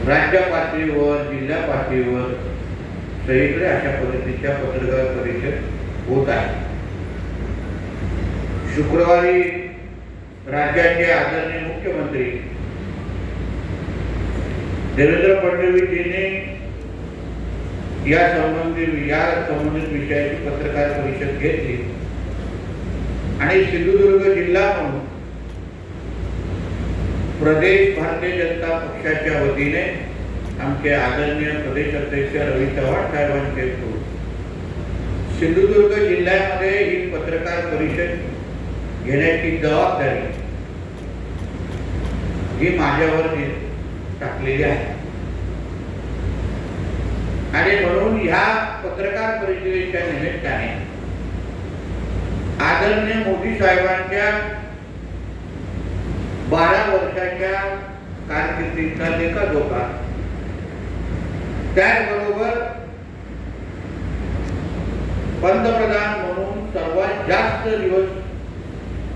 राज्य पातळीवर जिल्हा पातळीवर सगळीकडे अशा पद्धतीच्या पत्रकार परिषद होत आहे. शुक्रवारी राज्याचे आदरणीय मुख्यमंत्री देवेंद्र फडणवीसजींनी या संबंधित विषयाची पत्रकार परिषद घेतली आणि सिंधुदुर्ग जिल्हा म्हणून प्रदेश भारतीय जनता पक्षाच्या वतीने आमचे आदरणीय प्रदेश अध्यक्ष रवी चव्हाण साहेबांचे सिंधुदुर्ग जिल्ह्यामध्ये ही पत्रकार परिषद घेण्याची जबाबदारी ही माझ्यावर टाकलेली आहे आणि म्हणून ह्या पत्रकार परिषदेच्या निमित्ताने आदरणीय मोदी साहेबांच्या 12 वर्षाच्या कारकिर्दीचा लेखाजोखा, त्याचबरोबर पंतप्रधान म्हणून सर्वात जास्त दिवस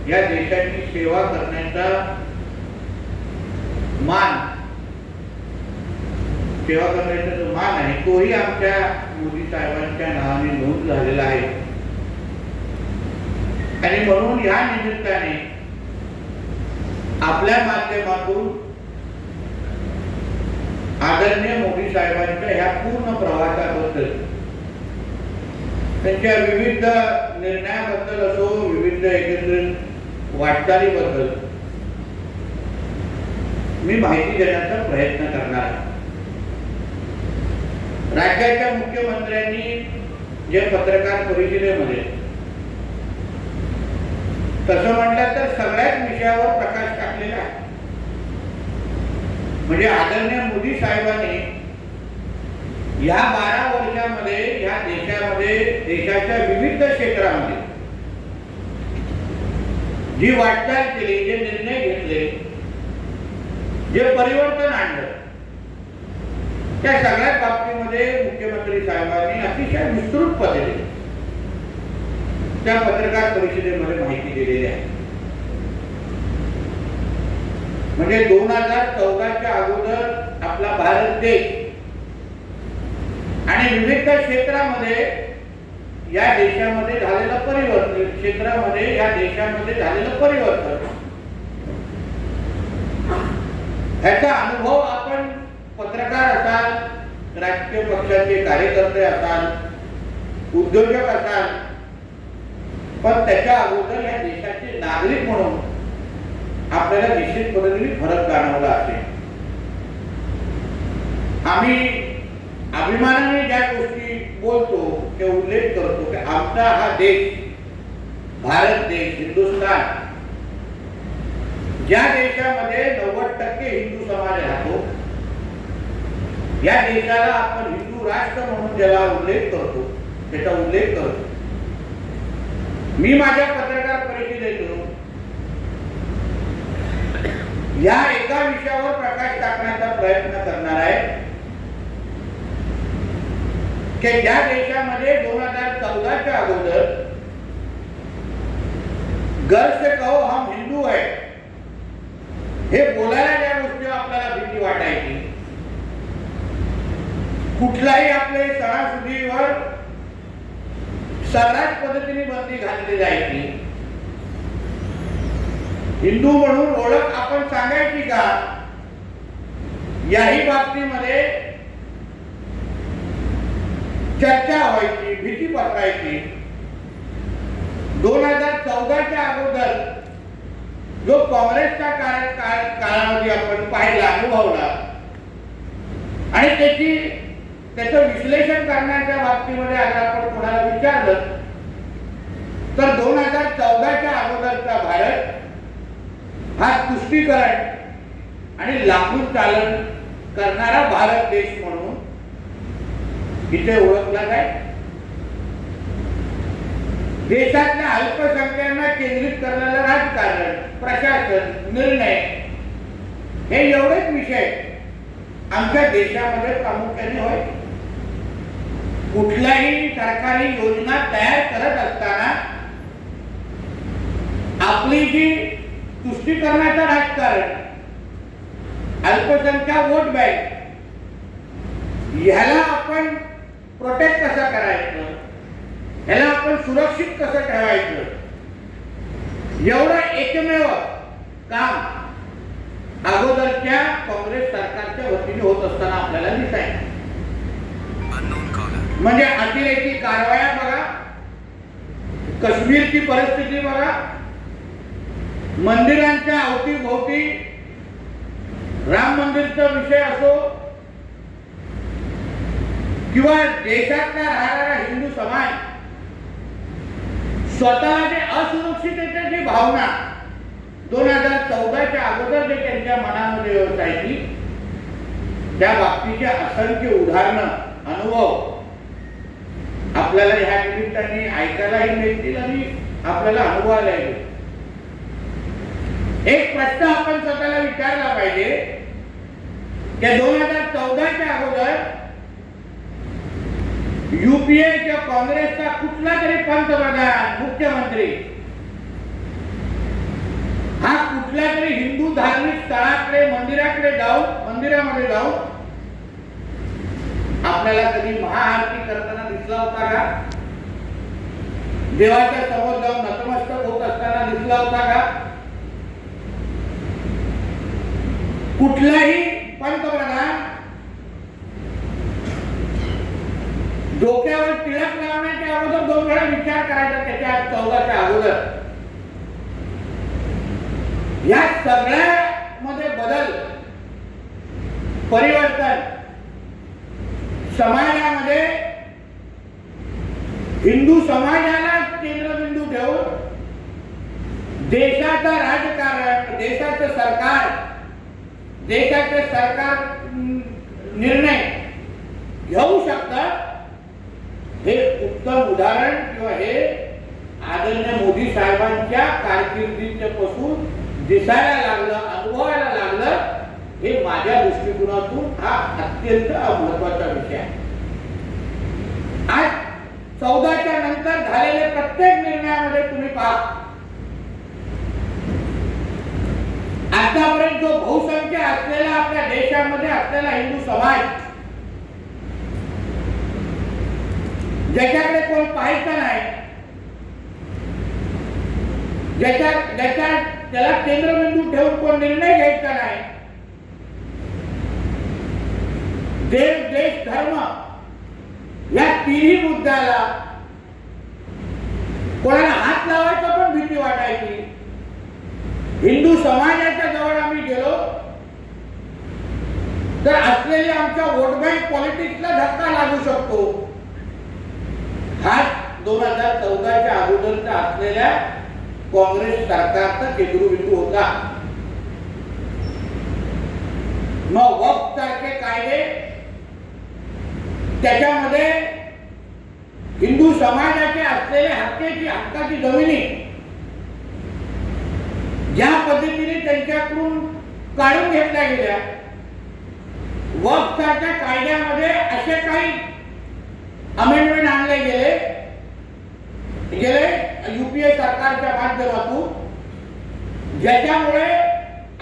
या देशाची सेवा करण्याचा जो मान आहे तोही आमच्या मोदी साहेबांच्या नावाने नोंद झालेला आहे. आणि म्हणून या निमित्ताने आपल्या माध्यमातून आदरणीय मोदी साहेबांच्या ह्या पूर्ण प्रवासाबद्दल, त्यांच्या विविध निर्णयाबद्दल असो, विविध एकत्रित वाटचालीबद्दल मी माहिती देण्याचा प्रयत्न करणार आहे. राज्याच्या मुख्यमंत्र्यांनी जे पत्रकार परिषदेमध्ये तसं म्हटलं तर सगळ्याच विषयावर प्रकाश टाकलेला आहे. म्हणजे आदरणीय मोदी साहेबांनी या 12 वर्षामध्ये या देशामध्ये देशाच्या विविध क्षेत्रामध्ये जी वाटचाल केली, जे निर्णय घेतले, जे परिवर्तन आणलं, त्या सगळ्याच बाबतीमध्ये मुख्यमंत्री साहेबांनी अतिशय विस्तृत पद्धतीने त्या पत्रकार परिषदेमध्ये माहिती दिलेली आहे. म्हणजे 2014च्या अगोदर आपला भारत देश आणि विविध क्षेत्रामध्ये या देशामध्ये झालेलं परिवर्तन, ह्याचा अनुभव आपण पत्रकार असाल, राजकीय पक्षाचे कार्यकर्ते असाल, उद्योजक असाल, पण त्याच्या अगोदर या देशाचे नागरिक म्हणून आपल्याला निश्चित पद्धतीने फरक जाणवला असेल. आम्ही अभिमानाने ज्या गोष्टी बोलतो ते उल्लेख करतो की आमचा हा देश, भारत देश, हिंदुस्थान, ज्या देशामध्ये 90% हिंदू समाज राहतो, या देशाला आपण हिंदू राष्ट्र म्हणून ज्याला उल्लेख करतो त्याचा उल्लेख करतो. मी माझ्या पत्रकार परिषदेतून या एका विषयावर प्रकाश टाकण्याचा प्रयत्न करणार आहे की ज्या देशामध्ये 2014च्या अगोदर गर्व से कहो हम हिंदू है हे बोलायला ज्या गोष्टी आपल्याला भीती वाटायची, कुठलाही आपले सणासुदीवर सर्रास पद्धतीने बंदी घातली जायची, हिंदू म्हणून ओळख आपण सांगायची का, याही बाबतीमध्ये चर्चा व्हायची, भीती पसरायची. 2014च्या अगोदर जो काँग्रेसचा काळामध्ये आपण पाहिला, अनुभवला आणि त्याचं विश्लेषण करण्याच्या बाबतीमध्ये आज आपण कोणाला विचारलं तर 2014च्या अगोदरचा भारत हा तुष्टीकरण आणि लाकूड चालन करणारा भारत देश म्हणून इथे ओळखला जाय. देशातल्या अल्पसंख्यांना केंद्रित करणारं राजकारण, प्रशासन, निर्णय हे एवढेच विषय आमच्या देशामध्ये प्रामुख्याने होय. कुठल्याही सरकारी योजना तयार करत असताना आपली जी तुष्टीकरणाचं राजकारण अल्पसंख्याक वोट बँक ह्याला आपण प्रोटेक्ट कसं करायचं, ह्याला आपण सुरक्षित कसं ठेवायचं, एवढं एकमेव काम अगोदरच्या काँग्रेस सरकारच्या वतीने होत असताना आपल्याला दिसायचं. म्हणजे अतिरेकी कारवाया बघा, काश्मीरची परिस्थिती बघा, मंदिरांच्या अवतीभोवती राम मंदिरचा विषय असो किंवा देशातला राहणारा हिंदू समाज स्वतःला जे असुरक्षिततेची भावना 2014च्या अगोदर जे त्यांच्या मनामध्ये होती त्या बाबतीचे असंख्य उदाहरणं, अनुभव आपल्याला ह्या निमित्ताने ऐकायलाही मिळतील आणि आपल्याला अनुभवायला येईल. एक प्रश्न आपण स्वतःला विचारला पाहिजे की 2014च्या अगोदर युपीए किंवा काँग्रेसचा कुठला तरी पंतप्रधान, मुख्यमंत्री हा कुठल्या तरी हिंदू धार्मिक स्थळाकडे, मंदिरामध्ये जाऊन आपल्याला कधी महाआरती करताना दिसला होता का? देवाच्या समोर जाऊन नतमस्तक होत असताना दिसला होता का? कुठलाही पंतप्रधान डोक्यावर टिळक लावण्याच्या अगोदर 2 वेळा विचार करायचा त्याच्या 14च्या अगोदर. या सगळ्या मध्ये बदल, परिवर्तन समाजामध्ये हिंदू समाजाला केंद्रबिंदू ठेवून देशाचं राजकारण, देशाचे सरकार निर्णय घेऊ शकतात हे उत्तम उदाहरण किंवा हे आदरणीय मोदी साहेबांच्या कारकिर्दीचे पासून दिसायला लागलं, अनुभवायला लागलं. हे माझ्या दृष्टिकोनातून हा अत्यंत महत्त्वाचा विषय आहे. आज 14च्या नंतर झालेले प्रत्येक निर्णयामध्ये तुम्ही पहा, आतापर्यंत जो बहुसंख्य असलेला आपल्या देशामध्ये असलेला हिंदू समाज, ज्याच्याकडे कोण पाहायचं नाही, त्याला केंद्रबिंदू ठेवून कोण निर्णय घ्यायचा नाही, देश, धर्म या तिन्ही मुद्द्याला कोणाला हात लावायचा पण भीती वाटायची. हिंदू समाजाच्या जवळ आम्ही गेलो तर असलेली आमच्या वोट बँक पॉलिटिक्सला धक्का लागू शकतो. हा 2014च्या अगोदरचा असलेल्या काँग्रेस सरकारचा केंद्रबिंदू होता. मग वक्फ सारखे कायदे, त्याच्यामध्ये हिंदू समाजाचे असलेले हक्काची जमिनी ज्या पद्धतीने त्यांच्याकडून काढून घेतल्या गेल्या, वक्फच्या कायद्यामध्ये असे काही अमेंडमेंट आणले गेले युपीए सरकारच्या माध्यमातून, ज्याच्यामुळे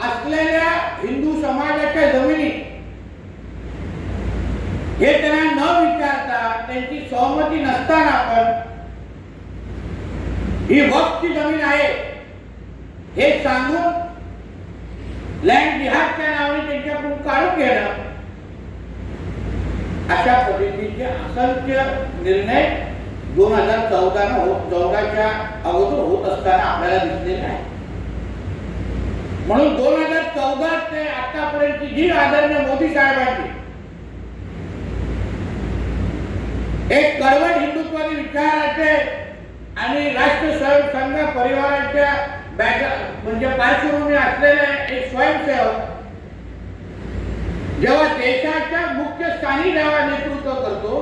असलेल्या हिंदू समाजाच्या जमिनी हे त्यांना न विचारता, त्यांची सहमती नसताना पण ही वक्फची जमीन आहे हे सांगून लँड जिहादच्या नावाने त्यांच्याकडून काढून घेणं, अशा पद्धतीचे असंख्य निर्णय 2014च्या अगोदर होत असताना आपल्याला दिसलेले आहे. म्हणून 2014 ते आतापर्यंतची जी आदरणीय मोदी साहेबांची एक कडवट हिंदुत्वादी विचाराचे आणि राष्ट्र संघ परिवाराच्या म्हणजे पार्श्वभूमी असलेले एक स्वयंसेवक जेव्हा देशाच्या मुख्य स्थानी जेव्हा नेतृत्व करतो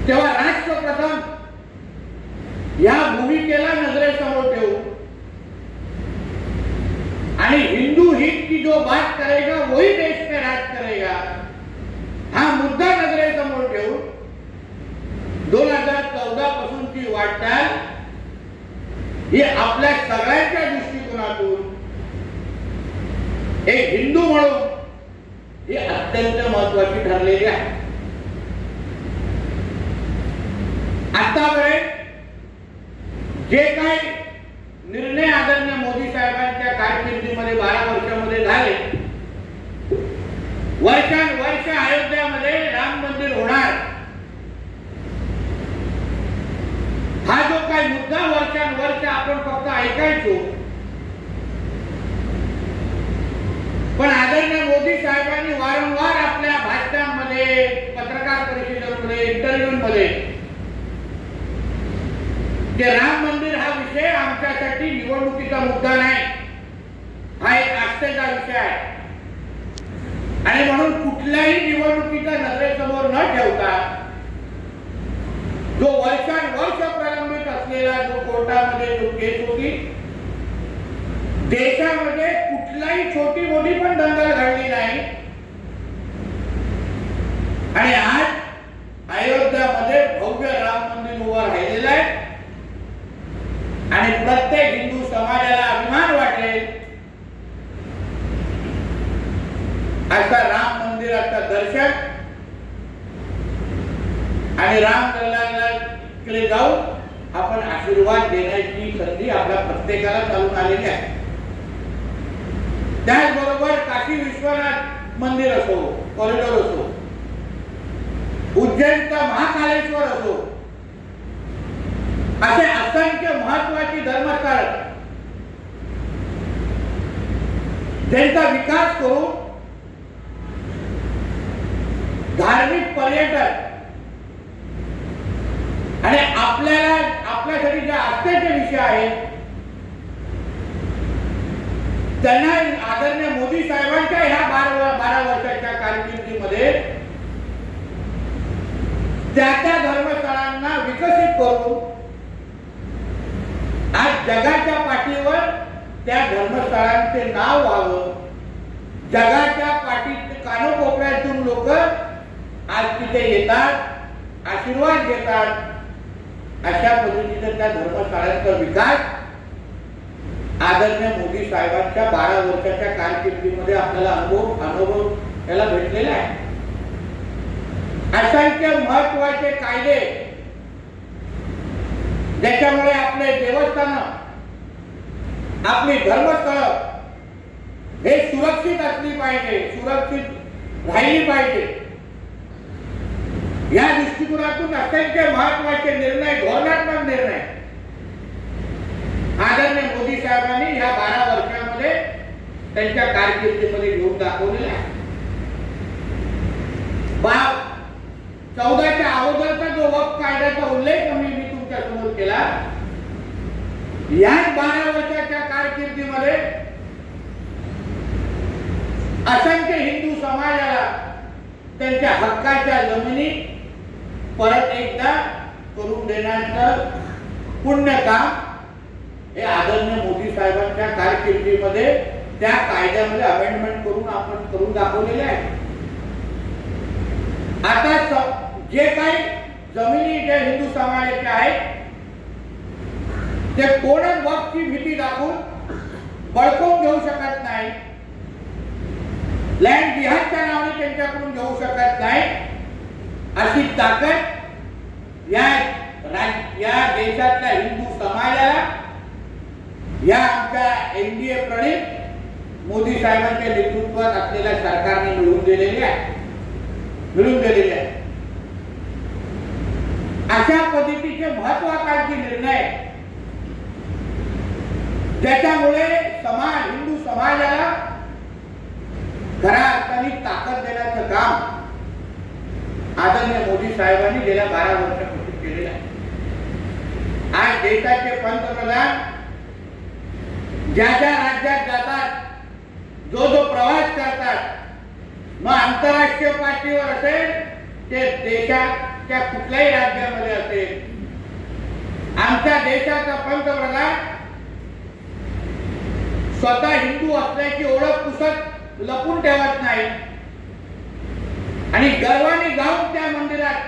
तेव्हा राष्ट्रप्रथम या भूमिकेला नजरेसमोर ठेवून आणि हिंदू हित की जो बात करेगा वही देश में राज करेगा हा मुद्दा नजरेसमोर ठेवून 2014 पासूनची वाटचाल ही आपल्या सगळ्यांच्या दृष्टिकोनातून एक हिंदू म्हणून ही अत्यंत महत्वाची ठरलेली आहे. आतापर्यंत जे काही निर्णय आदरणीय मोदी साहेबांच्या कारकिर्दीमध्ये 12 वर्षामध्ये झाले, वर्षानुवर्ष अयोध्यामध्ये राम मंदिर होणार हा जो काही मुद्दा वर्षानुवर्ष आपण फक्त ऐकायचो, पण आदरणीय मोदी साहेबांनी वारंवार आपल्या भाषणांमध्ये, पत्रकार परिषदेमध्ये, इंटरव्ह्यूमध्ये की राम मंदिर हा विषय आमच्यासाठी निवडणुकीचा मुद्दा नाही, हा एक आस्थेचा विषय आहे आणि म्हणून कुठल्याही निवडणुकीचा नजरेसमोर न ठेवता जो वर्षानुवर्ष प्रलंबित असलेला जो कोर्टामध्ये जो केस होती, देशामध्ये कुठलाही छोटी मोठी पण दंगल घडली नाही आणि आज अयोध्यामध्ये भव्य राम मंदिर उभं राहिलेलं आहे आणि प्रत्येक हिंदू समाजाला अभिमान वाटेल अशा राम मंदिराचं दर्शन आणि रामलल्लाकडे जाऊन आपण आशीर्वाद देण्याची संधी आपल्या प्रत्येकाला चालून आलेली आहे. त्याचबरोबर काशी विश्वनाथ मंदिर असो, कॉरिडॉर असो, उज्जैनचा महाकालेश्वर असो, असे असंख्य महत्वाची धर्मस्थळ ज्यांचा विकास करून धार्मिक पर्यटन आणि आपल्यासाठी जे आस्थेचे विषय आहेत त्यांना आदरणीय मोदी साहेबांच्या ह्या 12 वर्षाच्या कारकिर्दीमध्ये त्या धर्मस्थळांना विकसित करून आज जगाच्या पाठीवर त्या धर्मस्थळांचे नाव व्हावं, जगाच्या पाठीत कानोकोपऱ्यातून लोक आज तिथे येतात, आशीर्वाद घेतात. अशा पद्धतीने त्या धर्मस्थळांचा विकास आदरणीय मोदी साहेबांच्या 12 वर्षाच्या कारकिर्दीमध्ये आपल्याला अनुभव याला भेटलेला आहे. असंख्य महत्वाचे कायदे ज्याच्यामुळे आपले देवस्थान, आपली धर्मस्थळ हे सुरक्षित असली पाहिजे, सुरक्षित राहिली पाहिजे, या दृष्टिकोनातून असंख्य महत्वाचे निर्णय, धोरणात्मक निर्णय आदरणीय मोदी साहेबांनी या 12 वर्षांमध्ये त्यांच्या कारकिर्दीमध्ये घेऊन दाखवलेला आहे. 14च्या अगोदरचा जो वक्फ कायद्याचा उल्लेख मी तुमच्या समोर केला, या 12 वर्षाच्या कारकिर्दीमध्ये असंख्य हिंदू समाजाला त्यांच्या हक्काच्या जमिनी परत एकदा करून देण्याचं पुण्य काम हे आदरणीय मोदी साहेबांच्या कारकिर्दीमध्ये त्या कायद्यामध्ये अमेंडमेंट करून आपण करून दाखवलेले आहे. आता जे काही जमिनी ज्या हिंदू समाजाच्या आहेत ते कोणच वक्फची भीती दाखवून बळकावून घेऊ शकत नाही, लँड जिहादच्या नावाने त्यांच्याकडून घेऊ शकत नाही. अशी ताकद या देशातल्या हिंदू समाजाला या आमच्या एनडीए प्रणित मोदी साहेबांच्या नेतृत्वात असलेल्या सरकारने मिळवून दिलेली आहे. अशा पद्धतीचे महत्वाकांक्षी निर्णय ज्याच्यामुळे हिंदू समाजाला खऱ्या अर्थाने ताकद देण्याचं काम आदरणीय मोदी साहेबांनी गेल्या 12 वर्षापासून केलेलं आहे. आज देशाचे पंतप्रधान ज्या राज्यात जातात, जो प्रवास करतात, मग आंतरराष्ट्रीय पातळीवर असेल ते देशाच्या कुठल्याही राज्यामध्ये असेल, आमच्या देशाचा पंतप्रधान स्वतः हिंदू असल्याची ओळख पुसत लपून ठेवत नाही आणि गर्वाने जाऊन त्या मंदिरात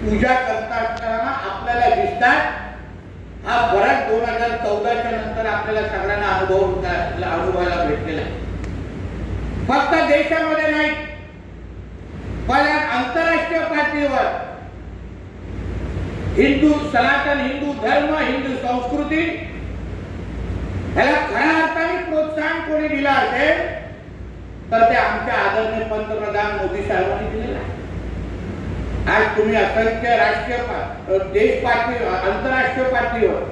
पूजा करत असताना आपल्याला दिसतात. हा फरक 2014च्या नंतर आपल्याला सगळ्यांना अनुभवायला भेटलेला आहे. देशामध्ये नाही, पण आंतरराष्ट्रीय पातळीवर हिंदू, सनातन हिंदू धर्म, हिंदू संस्कृती ह्याला खऱ्या अर्थाने प्रोत्साहन कोणी दिलं असेल तर ते आमच्या आदरणीय पंतप्रधान मोदी साहेबांनी दिलेलं आहे. आज तुम्ही असंख्य राष्ट्रीय देश पातळी, आंतरराष्ट्रीय पातळीवर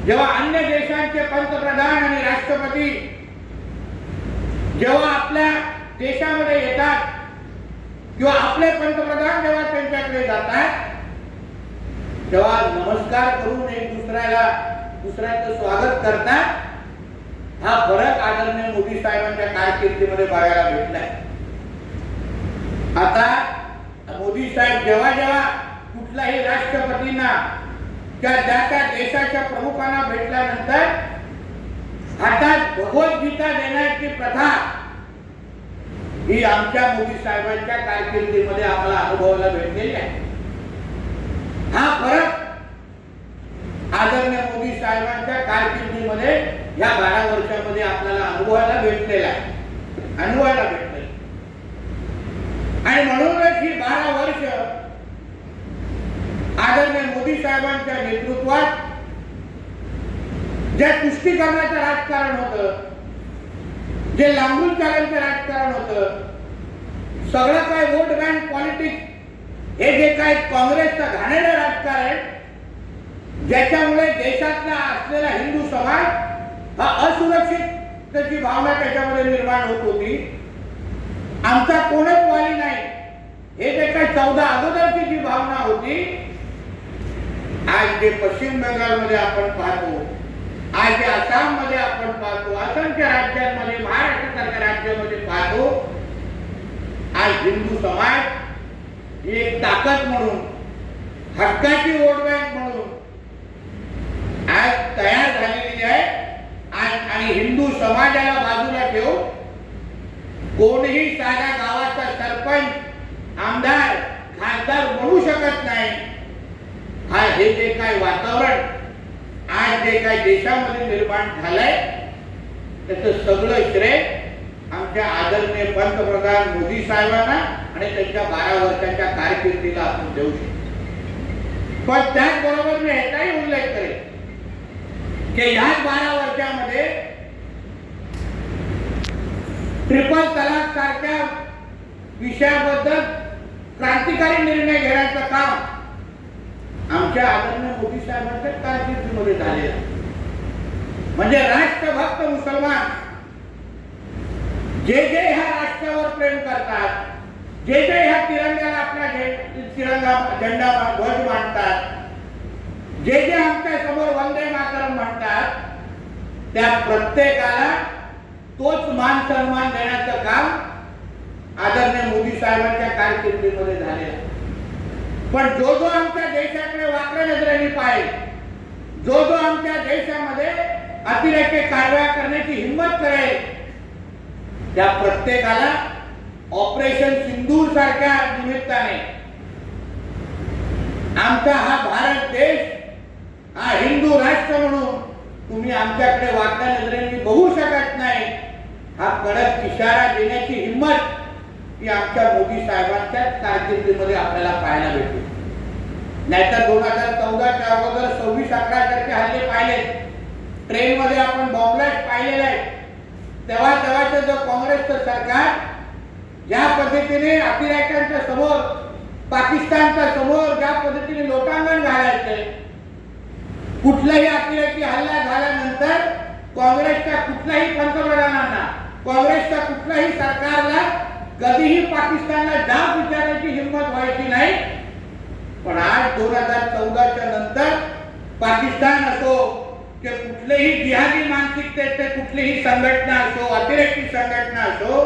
जेव्हा अन्य देशांचे पंतप्रधान आणि राष्ट्रपती जेव्हा आपल्या देशामध्ये येतात किंवा आपले पंतप्रधान जेव्हा त्यांच्याकडे जातात तेव्हा नमस्कार करून एक दुसऱ्याचं स्वागत करतात. हा फरक आदरणीय मोदी साहेबांच्या कारकिर्दीमध्ये बघायला भेटलाय. आता मोदी साहेब जेव्हा जेव्हा कुठल्याही राष्ट्रपतींना त्या देशाच्या प्रमुखांना भेटल्यानंतर हातात भगवद्गीता देण्याची प्रथा ही आमच्या मोदी साहेबांच्या कारकिर्दीमध्ये आम्हाला अनुभवायला भेटलेली आहे. हा फरक आदरणीय मोदी साहेबांच्या कारकिर्दीमध्ये या 12 वर्षामध्ये आपल्याला अनुभवायला भेटलेला आहे. आणि म्हणूनच ही 12 वर्ष आदरणीय मोदी साहेबांच्या नेतृत्वात जे तुष्टीकरणाचं राजकारण होतं, जे लांबून चालण्याचं राजकारण होतं, सगळं काय वोट बँक पॉलिटिक्स, हे जे काय काँग्रेसचं घाणेरडं राजकारण, ज्याच्यामुळे देशातला असलेला हिंदू समाज हा असुरक्षिततेची भावना त्याच्यामध्ये निर्माण होत होती. आमचा कोणच वाली नाही हे जे काही 14 अगोदरची जी भावना होती, आज जे पश्चिम बंगालमध्ये आपण पाहतो, आज जे आसाममध्ये आपण पाहतो, असंख्य राज्यांमध्ये, महाराष्ट्रासारख्या राज्यामध्ये पाहतो, आज हिंदू समाज ही एक ताकद म्हणून, हक्काची वोट बँक म्हणून आज तयार झालेली आहे. आणि हिंदू समाजाला बाजूला ठेवून कोणीही साध्या गावाचा सरपंच, आमदार, खासदार बनू शकत नाही. हे जे काय वातावरण आज जे काय देशामध्ये निर्माण झालंय त्याचं सगळं श्रेय आमच्या आदरणीय पंतप्रधान मोदी साहेबांना आणि त्यांच्या 12 वर्षांच्या कारकिर्दीला आपण देऊ शकतो. पण त्याचबरोबर मी ह्याचाही उल्लेख करेन की ह्या 12 वर्षामध्ये ट्रिपल तलाक सारख्या विषयाबद्दल क्रांतिकारी निर्णय घेण्याचं काम आमच्या आदरणीय मोदी साहेबांच्या कारकिर्दीमध्ये झालेलं. म्हणजे राष्ट्रभक्त मुसलमान जे जे ह्या राष्ट्रावर प्रेम करतात, जे जे ह्या तिरंग्याला आपला तिरंगा झेंडा ध्वज मांडतात, जे जे आमच्या समोर वंदे मातरम म्हणतात, त्या प्रत्येकाला तोच मान सन्मान देण्याचं काम आदरणीय मोदी साहेबांच्या कारकिर्दीमध्ये झालेलं. पण जो जो आमच्या देशाकडे वाकड्या नजरेने पाहिजे, जो जो आमच्या देशामध्ये अतिरेकी कारवाया करण्याची हिंमत करेल, त्या प्रत्येकाला ऑपरेशन सिंदूर सारख्या निमित्ताने आमचा हा भारत देश हा हिंदू राष्ट्र म्हणून तुम्ही आमच्याकडे वाकड्या नजरेने बघू शकत नाही, हा कडक इशारा देण्याची हिंमत ही आमच्या मोदी साहेबांच्याच कारकिर्दीमध्ये आपल्याला पाहायला भेटली. नाहीतर 2014च्या अगोदर 26/11 सारखे हल्ले पाहिले, ट्रेनमध्ये आपण बॉम्बलास्ट पाहिलेले आहे. तेव्हाचं जो काँग्रेसचं सरकार ज्या पद्धतीने अतिरेक्यांच्या समोर, पाकिस्तानच्या समोर ज्या पद्धतीने लोटांगण घालायचे, कुठलाही अतिरेकी हल्ला झाल्यानंतर काँग्रेसच्या कुठल्याही पंतप्रधानांना, काँग्रेसच्या कुठल्याही सरकारला कधीही पाकिस्तानला जाब विचारण्याची हिंमत व्हायची नाही. पण आज 2014च्या नंतर पाकिस्तान असो की कुठलेही जिहादी मानसिकतेचे कुठलीही संघटना असो, अतिरेकी संघटना असो,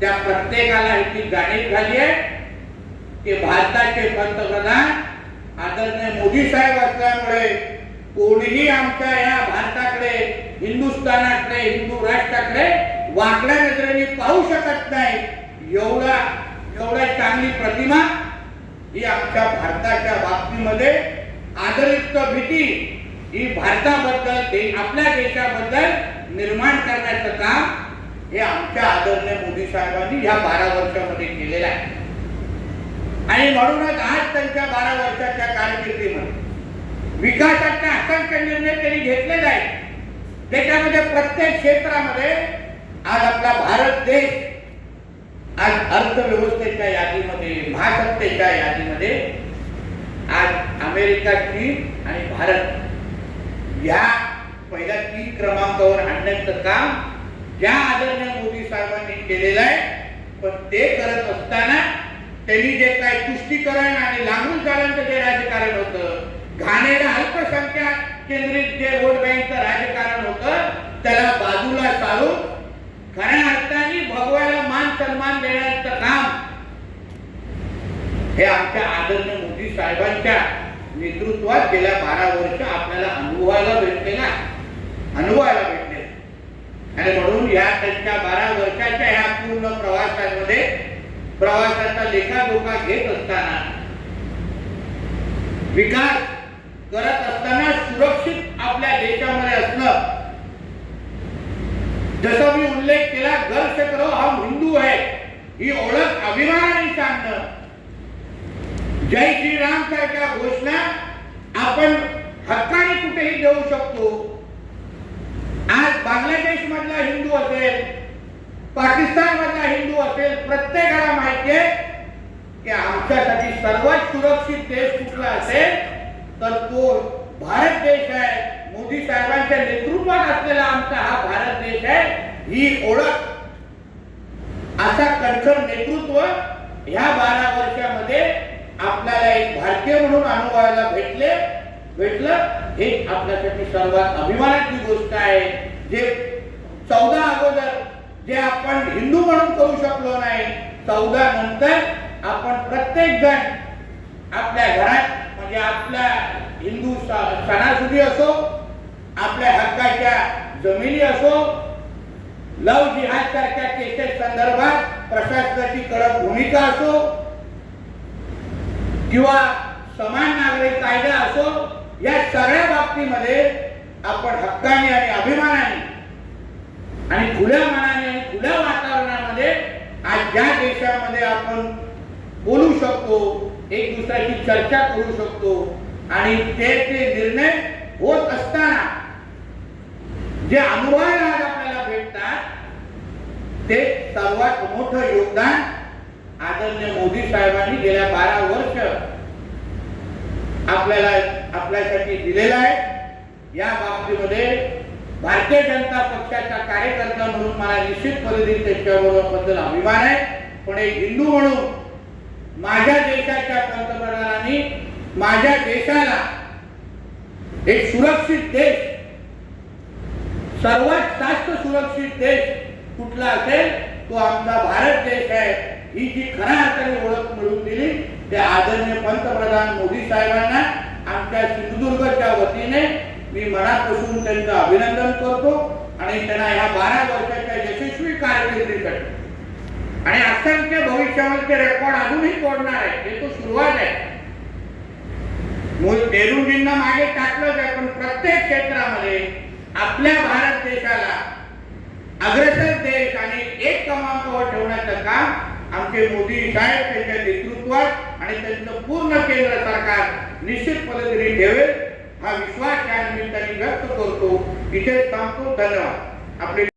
त्या प्रत्येकाला ह्याची जाणीव झाली आहे की भारताचे पंतप्रधान आदरणीय मोदी साहेब असल्यामुळे कोणीही आमच्या या भारताकडे, हिंदुस्थानाकडे, हिंदू राष्ट्राकडे वाकड्या नजरेने पाहू शकत नाही. एवढा चांगली प्रतिमा ही आमच्या भारताच्या बाबतीमध्ये आदरयुक्त भीती ही भारताबद्दल, आपल्या देशाबद्दल निर्माण करण्याचं काम हे आमच्या आदरणीय मोदी साहेबांनी ह्या 12 वर्षामध्ये केलेलं आहे. आणि म्हणूनच आज त्यांच्या 12 वर्षाच्या कारकिर्दीमध्ये विकासाचे असंख्य निर्णय त्यांनी घेतलेले आहेत. त्याच्यामध्ये प्रत्येक क्षेत्रामध्ये आज आपला भारत देश आज अर्थव्यवस्थेच्या यादीमध्ये, महासत्तेच्या यादीमध्ये आज अमेरिका, चीन आणि भारत या पहिल्या 3 क्रमांकावर आणण्याचं काम ज्या आदरणीय मोदी साहेबांनी केलेलं आहे. पण ते करत असताना त्यांनी जे काही तुष्टीकरण आणि लांबून चालण्याचं जे राजकारण होतं, घाणेरडं अल्पसंख्याक केंद्रित जे वोट बँकचं राजकारण होतं, त्याला बाजूला सारून खऱ्या अर्थाने भगवाला मान सन्मान देण्याचं काम हे आमच्या आदरणीय मोदी साहेबांच्या नेतृत्वात गेल्या 12 वर्ष आपल्याला अनुभवायला भेटले. आणि म्हणून या त्यांच्या 12 वर्षाच्या ह्या पूर्ण प्रवासाचा लेखाजोखा घेत असताना, विकास करत असताना सुरक्षित आपल्या देशामध्ये असणं, जसं मी उल्लेख केला, गर्व से करो हम हिंदू है, ही ओळख अभिमानाने सांगणं, जय श्रीराम सारख्या घोषणा आपण हक्काने कुठेही देऊ शकतो. आज बांगलादेश मधला हिंदू असेल, पाकिस्तान मधला हिंदू असेल, प्रत्येकाला माहिती आहे की आमच्यासाठी सर्वात सुरक्षित देश कुठला असेल तर तो भारत देश आहे. मोदी साहेबांच्या नेतृत्वात असलेला आमचा हा भारत देश आहे. ही ओळख, असा कणखर नेतृत्व ह्या 12 वर्षामध्ये आपल्याला एक भारतीय म्हणून अनुभवायला भेटलं. हे आपल्यासाठी सर्वात अभिमानाची गोष्ट आहे. जे 14 अगोदर जे आपण हिंदू म्हणून करू शकलो नाही, 14 नंतर आपण प्रत्येक जण आपल्या घरात, म्हणजे आपल्या हिंदू सणासुदी असो, आपल्या हक्काच्या जमिनी असो, लव जिहाद सारख्या केसेस संदर्भात प्रशासनाची कडक भूमिका असो, किंवा समान नागरिक कायदा असो, या सगळ्या बाबतीमध्ये आपण हक्काने आणि अभिमानाने आणि खुल्या मनाने आणि खुल्या वातावरणामध्ये आज ज्या देशामध्ये आपण बोलू शकतो, एक दुसऱ्याची चर्चा करू शकतो, आणि ते निर्णय होत असताना जे अनुभवायला आज आपल्याला भेटतात, ते सर्वात मोठं योगदान आदरणीय मोदी साहेबांनी गेल्या 12 वर्ष आपल्यासाठी दिलेलं आहे. या बाबतीमध्ये भारतीय जनता पक्षाचा कार्यकर्ता म्हणून मला निश्चित पद्धतीने त्याच्याबद्दल अभिमान आहे. पण एक हिंदू म्हणून माझ्या देशाच्या पंतप्रधानांनी माझ्या देशाला एक सुरक्षित देश, सर्वात जास्त सुरक्षित देश कुठला असेल तो आमचा भारत देश आहे, ही जी खऱ्या अर्थाने ओळख मिळवून दिली त्या आदरणीय पंतप्रधान मोदी साहेबांना आमच्या सिंधुदुर्गच्या वतीने मी मनापासून त्यांचं अभिनंदन करतो. आणि त्यांना ह्या 12 वर्षाच्या यशस्वी कारकिर्दीसाठी आणि असंख्य भविष्यामध्ये रेकॉर्ड अजूनही तोडणार आहे, हे तो सुरुवात आहे. नेहरूजींना मागे टाकलंच आहे, पण प्रत्येक क्षेत्रामध्ये आपल्या भारत देशाला अग्रेसर देश आणि एक क्रमांकावर ठेवण्याचं काम आमचे मोदी साहेब त्यांच्या नेतृत्वात आणि त्यांचं पूर्ण केंद्र सरकार निश्चित पद्धतीने ठेवेल, हा विश्वास या निमित्ताने व्यक्त करतो. इथेच थांबतो. धन्यवाद. आपले